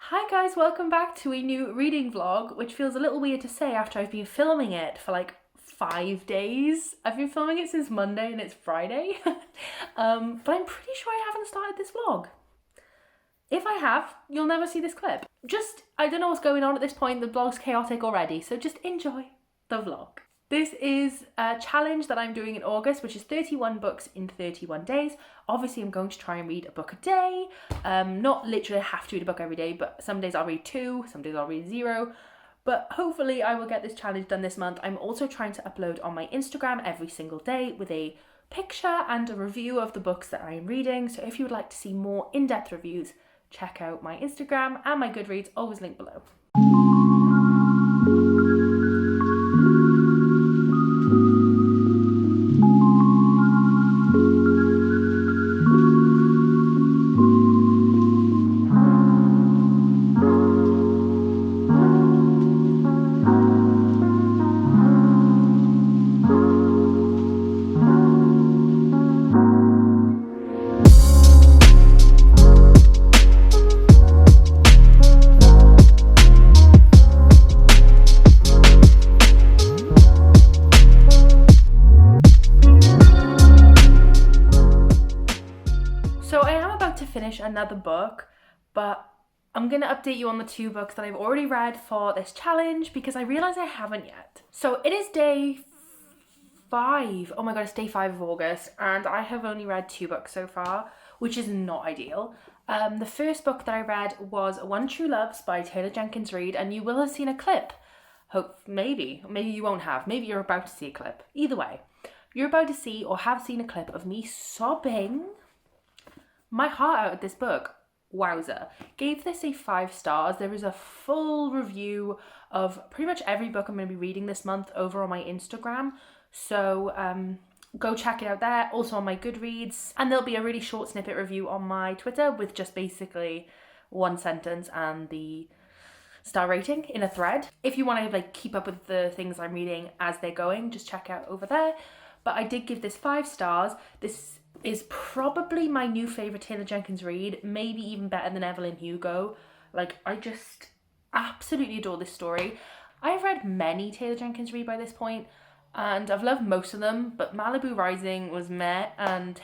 Hi guys, welcome back to a new reading vlog, which feels a little weird to say after I've been filming it for like 5 days. I've been filming it since Monday and it's Friday, but I'm pretty sure I haven't started this vlog. If I have, you'll never see this clip. I don't know what's going on at this point, the vlog's chaotic already, so just enjoy the vlog. This is a challenge that I'm doing in August, which is 31 books in 31 days. Obviously, I'm going to try and read a book a day. Not literally have to read a book every day, but some days I'll read 2, some days I'll read 0. But hopefully I will get this challenge done this month. I'm also trying to upload on my Instagram every single day with a picture and a review of the books that I am reading. So if you would like to see more in-depth reviews, check out my Instagram and my Goodreads, always linked below. Finish another book, but I'm gonna update you on the 2 books that I've already read for this challenge because I realize I haven't yet. So it is day 5. Oh my god, it's day 5 of August and I have only read 2 books so far, which is not ideal. The first book that I read was One True Loves by Taylor Jenkins Reid, and you will have seen a clip. Maybe you won't have. Maybe you're about to see a clip. Either way, you're about to see or have seen a clip of me sobbing my heart out at this book. Wowza. Gave this a 5 stars. There is a full review of pretty much every book I'm going to be reading this month over on my Instagram. So go check it out there. Also on my Goodreads. And there'll be a really short snippet review on my Twitter with just basically 1 sentence and the star rating in a thread. If you want to keep up with the things I'm reading as they're going, just check out over there. But I did give this 5 stars. This is probably my new favourite Taylor Jenkins Reid, maybe even better than Evelyn Hugo. I just absolutely adore this story. I've read many Taylor Jenkins Reid by this point, and I've loved most of them, but Malibu Rising was meh, and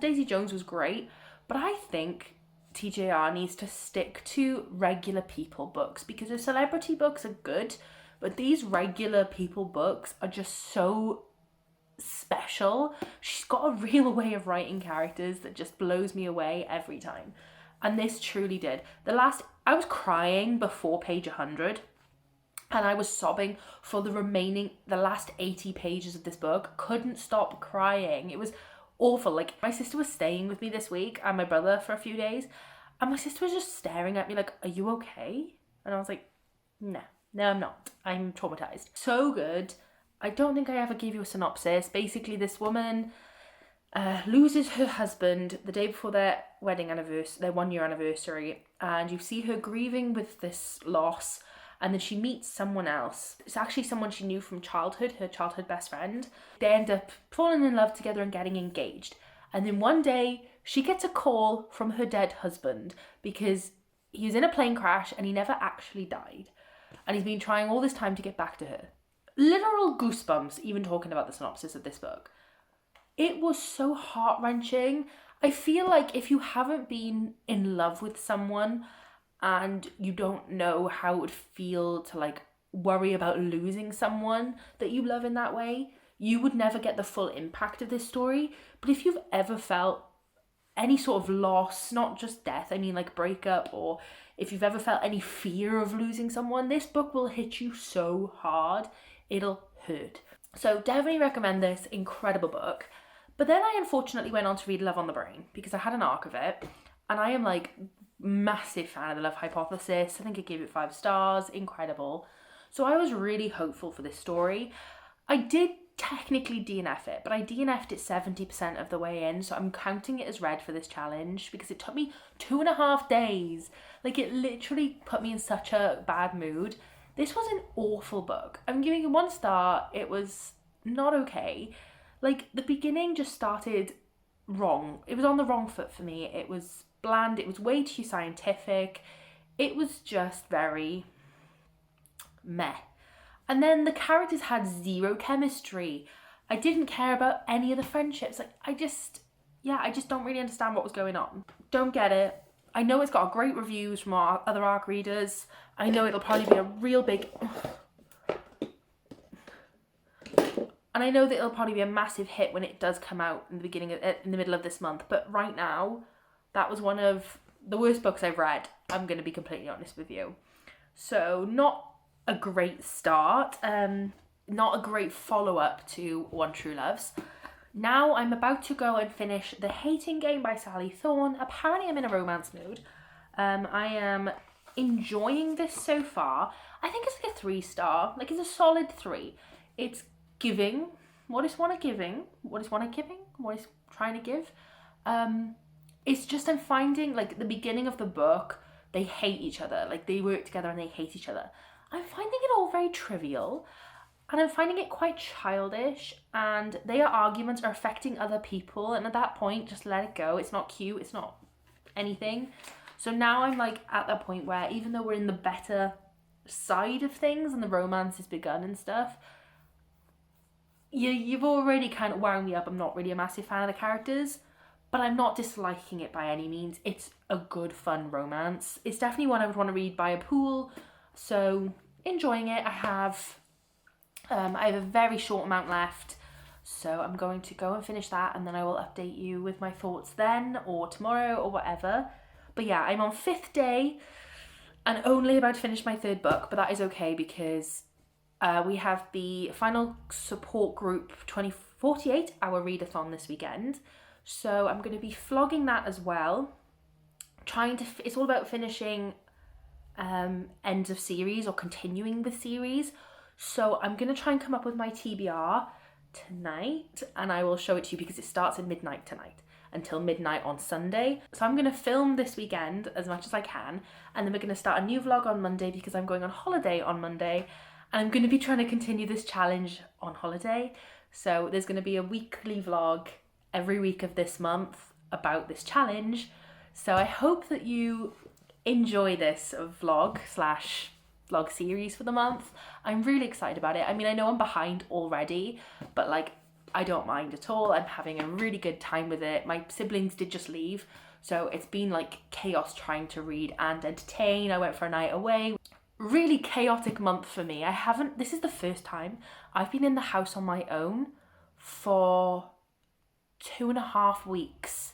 Daisy Jones was great, but I think TJR needs to stick to regular people books, because the celebrity books are good, but these regular people books are just so special. She's got a real way of writing characters that just blows me away every time, and this truly did. I was crying before page 100 and I was sobbing for the last 80 pages of this book. Couldn't stop crying. It was awful. My sister was staying with me this week and my brother for a few days, and my sister was just staring at me like, are you okay? And I was like, no I'm not. I'm traumatized. So good. I don't think I ever gave you a synopsis. Basically, this woman loses her husband the day before their wedding anniversary, their 1-year anniversary, and you see her grieving with this loss, and then she meets someone else. It's actually someone she knew from childhood, her childhood best friend. They end up falling in love together and getting engaged. And then one day, she gets a call from her dead husband because he was in a plane crash and he never actually died. And he's been trying all this time to get back to her. Literal goosebumps even talking about the synopsis of this book. It was so heart-wrenching. I feel like if you haven't been in love with someone and you don't know how it would feel to worry about losing someone that you love in that way, you would never get the full impact of this story. But if you've ever felt any sort of loss, not just death, I mean breakup, or if you've ever felt any fear of losing someone, this book will hit you so hard. It'll hurt. So definitely recommend this incredible book. But then I unfortunately went on to read Love on the Brain because I had an arc of it, and I am massive fan of The Love Hypothesis. I think I gave it 5 stars. Incredible. So I was really hopeful for this story. I did technically DNF it, but I DNF'd it 70% of the way in, so I'm counting it as read for this challenge because it took me 2.5 days. It literally put me in such a bad mood. This was an awful book. I'm giving it 1 star. It was not okay. The beginning just started wrong. It was on the wrong foot for me. It was bland. It was way too scientific. it was just very meh. And then the characters had zero chemistry. I didn't care about any of the friendships. Like, I just don't really understand what was going on. Don't get it. I know it's got great reviews from our other ARC readers. I know it'll probably be a real big... And I know that it'll probably be a massive hit when it does come out in the middle of this month. But right now, that was one of the worst books I've read. I'm going to be completely honest with you. So, not a great start. Not a great follow-up to One True Loves. Now I'm about to go and finish The Hating Game by Sally Thorne. Apparently I'm in a romance mood. I am enjoying this so far. I think it's like a 3-star. Like, it's a solid 3. It's giving what is giving. What is trying to give. It's just I'm finding, like, the beginning of the book, they hate each other. Like, they work together and they hate each other. I'm finding it all very trivial. And I'm finding it quite childish, and their arguments are affecting other people, and at that point, just let it go. It's not cute, it's not anything. So now I'm like at that point where even though we're in the better side of things and the romance has begun and stuff, you've already kind of wound me up. I'm not really a massive fan of the characters, but I'm not disliking it by any means. It's a good, fun romance. It's definitely one I would want to read by a pool, so enjoying it. I have a very short amount left, so I'm going to go and finish that, and then I will update you with my thoughts then or tomorrow or whatever. But yeah, I'm on 5th day and only about to finish my 3rd book, but that is okay because we have the final support group 48-hour readathon this weekend, so I'm going to be flogging that as well. It's all about finishing ends of series or continuing with series. So I'm going to try and come up with my TBR tonight, and I will show it to you because it starts at midnight tonight until midnight on Sunday. So I'm going to film this weekend as much as I can, and then we're going to start a new vlog on Monday because I'm going on holiday on Monday, and I'm going to be trying to continue this challenge on holiday. So there's going to be a weekly vlog every week of this month about this challenge. So I hope that you enjoy this vlog series for the month. I'm really excited about it. I mean, I know I'm behind already, but like, I don't mind at all. I'm having a really good time with it. My siblings did just leave, so it's been like chaos trying to read and entertain. I went for a night away. Really chaotic month for me. This is the first time I've been in the house on my own for 2.5 weeks.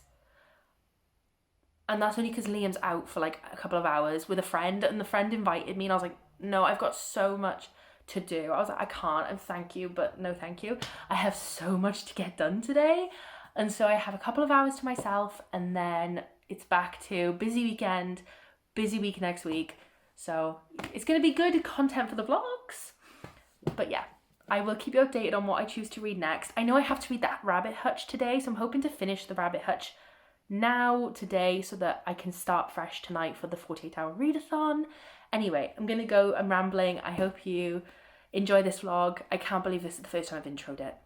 And that's only because Liam's out for like a couple of hours with a friend, and the friend invited me, and I was like, no, I've got so much to do. I was like, I can't, and thank you, but no thank you. I have so much to get done today. And so I have a couple of hours to myself, and then it's back to busy weekend, busy week next week. So it's going to be good content for the vlogs. But yeah, I will keep you updated on what I choose to read next. I know I have to read that Rabbit Hutch today, so I'm hoping to finish the Rabbit Hutch today, so that I can start fresh tonight for the 48-hour readathon. Anyway, I'm gonna go. I'm rambling. I hope you enjoy this vlog. I can't believe this is the first time I've introed it.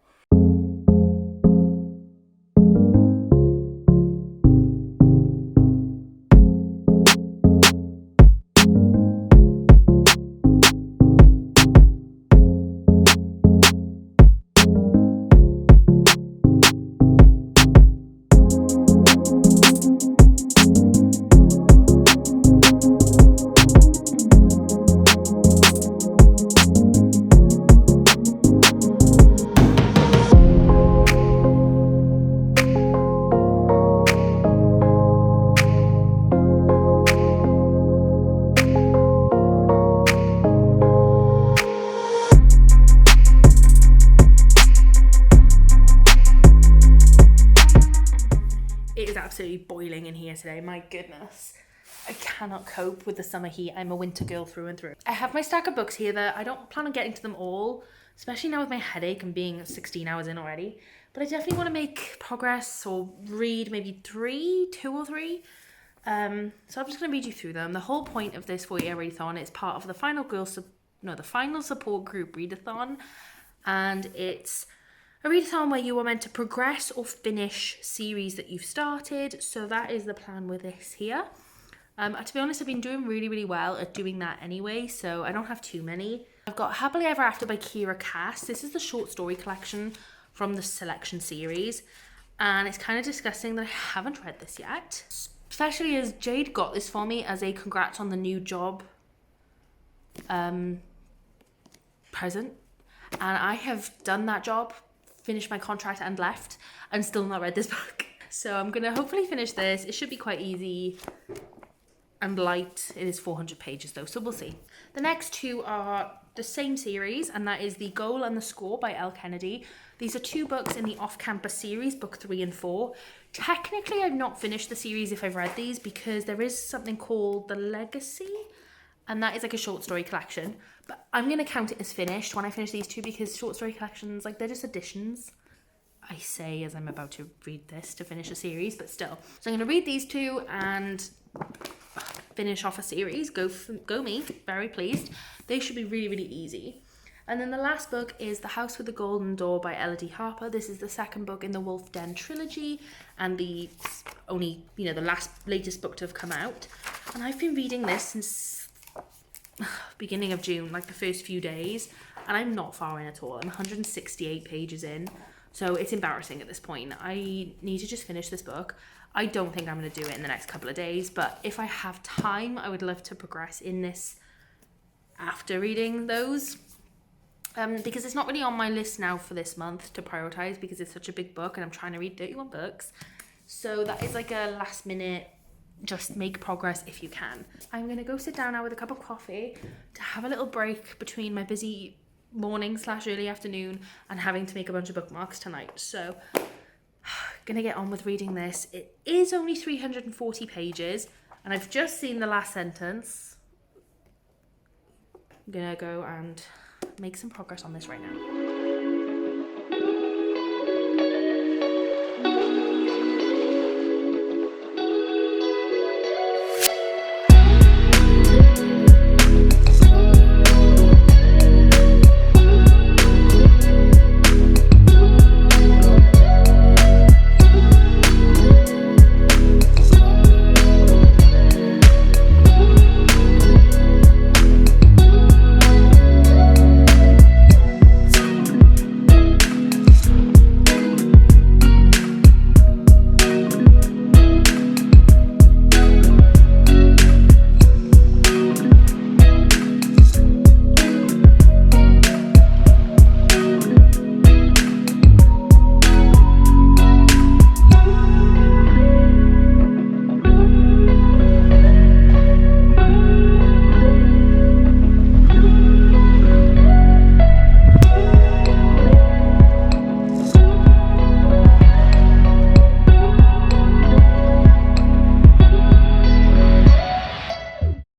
Absolutely boiling in here today. My goodness, I cannot cope with the summer heat. I'm a winter girl through and through. I have my stack of books here that I don't plan on getting to them all, especially now with my headache and being 16 hours in already, but I definitely want to make progress or read maybe 2 or 3. So I'm just going to read you through them. The whole point of this 48-hour readathon is part of the final support group readathon, and it's a readathon where you are meant to progress or finish series that you've started. So that is the plan with this here. To be honest, I've been doing really well at doing that anyway, so I don't have too many. I've got Happily Ever After by Kira Cass. This is the short story collection from the Selection series, and it's kind of disgusting that I haven't read this yet, especially as Jade got this for me as a congrats on the new job present, and I have done that job, finished my contract and left, and still not read this book. So I'm gonna hopefully finish this. It should be quite easy and light. It is 400 pages though, so we'll see. The next two are the same series, and that is The Goal and the Score by Elle Kennedy. These are two books in the Off-Campus series, book 3 and 4. Technically, I've not finished the series if I've read these, because there is something called The Legacy, and that is like a short story collection. But I'm going to count it as finished when I finish these two, because short story collections, like, they're just additions. I say as I'm about to read this to finish a series, but still. So I'm going to read these two and finish off a series. Go me, very pleased. They should be really easy. And then the last book is The House with the Golden Door by Elodie Harper. This is the second book in the Wolf Den trilogy, and the only, the latest book to have come out. And I've been reading this since beginning of June, like the first few days, and I'm not far in at all. I'm 168 pages in, so it's embarrassing at this point. I need to just finish this book. I don't think I'm going to do it in the next couple of days, but if I have time, I would love to progress in this after reading those. Because it's not really on my list now for this month to prioritize, because it's such a big book and I'm trying to read 31 books. So that is like a last minute, just make progress if you can. I'm going to go sit down now with a cup of coffee to have a little break between my busy morning / early afternoon and having to make a bunch of bookmarks tonight. So gonna get on with reading this. It is only 340 pages and I've just seen the last sentence. I'm gonna go and make some progress on this right now.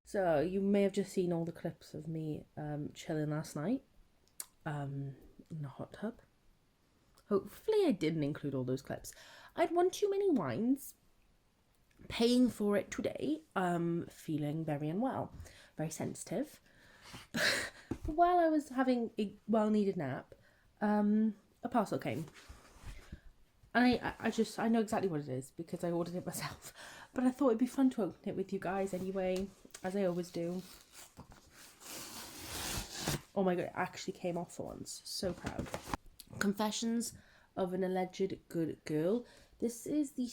So you may have just seen all the clips of me chilling last night in the hot tub. Hopefully I didn't include all those clips. I had one too many wines, paying for it today, feeling very unwell, very sensitive. While I was having a well-needed nap, a parcel came. And I know exactly what it is because I ordered it myself. But I thought it'd be fun to open it with you guys anyway, as I always do. Oh my god, it actually came off for once. So proud. Confessions of an Alleged Good Girl. This is the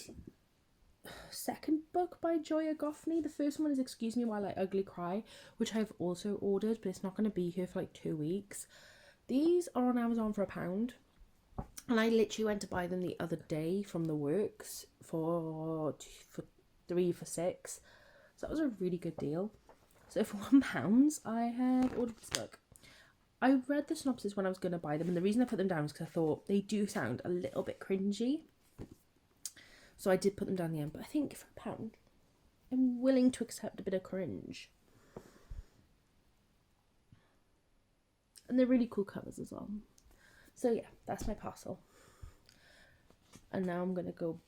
second book by Joya Goffney. The first one is Excuse Me While I Ugly Cry, which I've also ordered, but it's not going to be here for like 2 weeks. These are on Amazon for £1. And I literally went to buy them the other day from the works for 3 for £6. So that was a really good deal. So for £1, I have ordered this book. I read the synopsis when I was going to buy them, and the reason I put them down is because I thought they do sound a little bit cringy. So I did put them down in the end, but I think for £1, I'm willing to accept a bit of cringe. And they're really cool covers as well. So yeah, that's my parcel. And now I'm going to go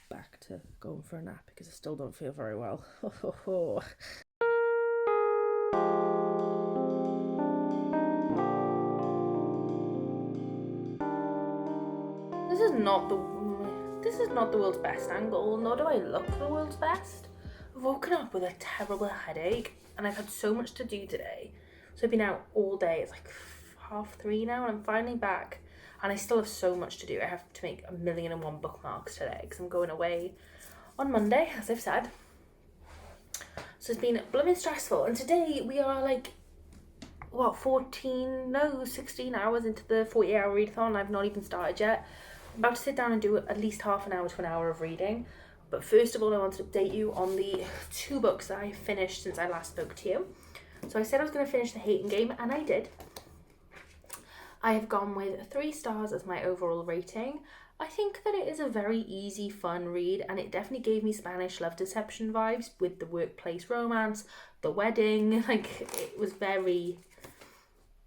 back to going for a nap because I still don't feel very well. This is not the world's best angle, nor do I look the world's best. I've woken up with a terrible headache and I've had so much to do today. So I've been out all day. It's like 3:30 now and I'm finally back. And I still have so much to do. I have to make 1,000,001 bookmarks today because I'm going away on Monday, as I've said. So it's been blooming stressful. And today we are like, 16 hours into the 48-hour readathon. I've not even started yet. I'm about to sit down and do at least half an hour to an hour of reading. But first of all, I want to update you on the 2 books that I finished since I last spoke to you. So I said I was going to finish The Hating Game, and I did. I have gone with 3 stars as my overall rating. I think that it is a very easy, fun read, and it definitely gave me Spanish love deception vibes with the workplace romance, the wedding. Like, it was very,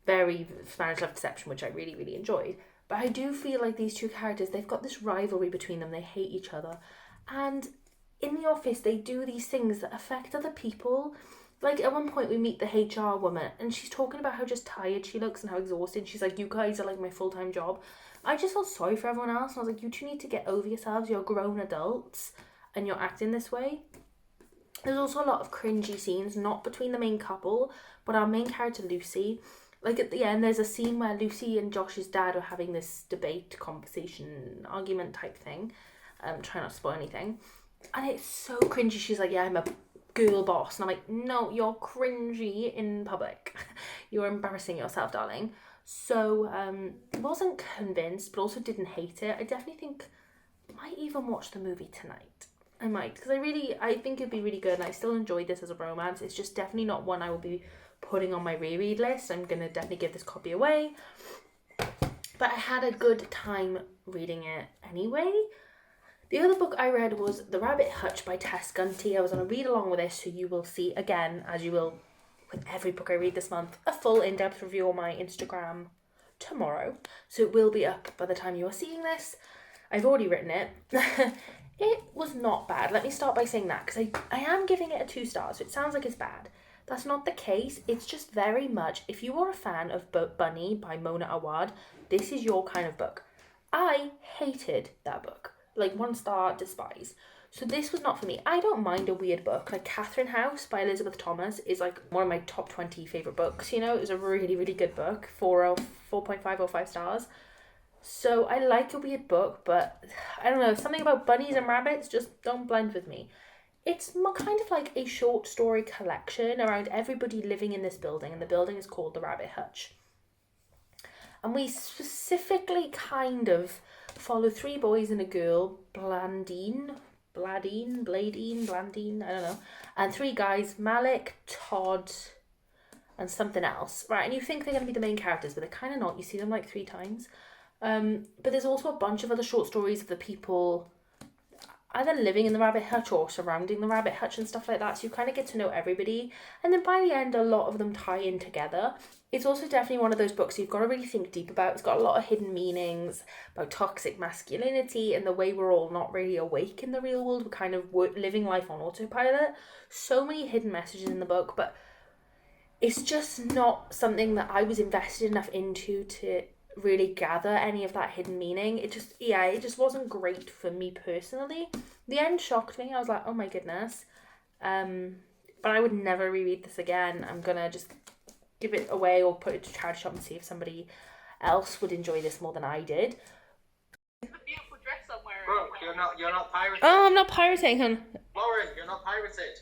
very Spanish love deception, which I really, really enjoyed. But I do feel like these 2 characters, they've got this rivalry between them. They hate each other. And in the office, they do these things that affect other people. Like, at one point, we meet the HR woman, and she's talking about how just tired she looks and how exhausted. She's like, you guys are like my full-time job. I just felt sorry for everyone else. And I was like, you 2 need to get over yourselves. You're grown adults, and you're acting this way. There's also a lot of cringy scenes, not between the main couple, but our main character, Lucy. Like, at the end, there's a scene where Lucy and Josh's dad are having this debate, conversation, argument type thing. Try not to spoil anything. And it's so cringy. She's like, yeah, I'm a girl boss. And I'm like, no, you're cringy in public. You're embarrassing yourself, darling. So, wasn't convinced, but also didn't hate it. I definitely think I might even watch the movie tonight. I might, because I think it'd be really good, and I still enjoyed this as a romance. It's just definitely not one I will be putting on my reread list. I'm going to definitely give this copy away. But I had a good time reading it anyway. The other book I read was The Rabbit Hutch by Tess Gunty. I was on a read along with this, so you will see, again, as you will with every book I read this month, a full in-depth review on my Instagram tomorrow. So it will be up by the time you are seeing this. I've already written it. It was not bad. Let me start by saying that, because I am giving it a 2 stars, so it sounds like it's bad. That's not the case. It's just very much, if you are a fan of Bunny by Mona Awad, this is your kind of book. I hated that book. Like, 1 star, despise. So this was not for me. I don't mind a weird book. Like, Catherine House by Elizabeth Thomas is like one of my top 20 favourite books, you know? It was a really, really good book. 4.5 or 5 stars. So I like a weird book, but I don't know, something about bunnies and rabbits just don't blend with me. It's kind of like a short story collection around everybody living in this building, and the building is called the Rabbit Hutch. And we specifically kind of follow 3 boys and a girl, Blandine, I don't know, and 3 guys, Malik, Todd, and something else, right? And you think they're going to be the main characters, but they're kind of not. You see them like 3 times. But there's also a bunch of other short stories of the people either living in the Rabbit Hutch or surrounding the Rabbit Hutch and stuff like that. So you kind of get to know everybody. And then by the end, a lot of them tie in together. It's also definitely one of those books you've got to really think deep about. It's got a lot of hidden meanings about toxic masculinity and the way we're all not really awake in the real world. We're kind of living life on autopilot. So many hidden messages in the book, but it's just not something that I was invested enough into to really gather any of that hidden meaning. It just wasn't great for me personally. The end shocked me. I was like, oh my goodness. But I would never reread this again. I'm gonna just give it away or put it to charity shop and see if somebody else would enjoy this more than I did. A beautiful dress somewhere. Bro, you're not pirating. Oh, I'm not pirating, hon. Lauren, you're not pirated.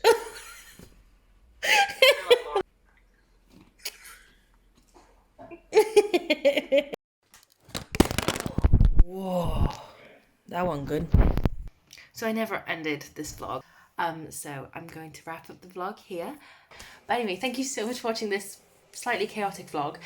Whoa, that one good. So I never ended this vlog, so I'm going to wrap up the vlog here. But anyway, thank you so much for watching this slightly chaotic vlog.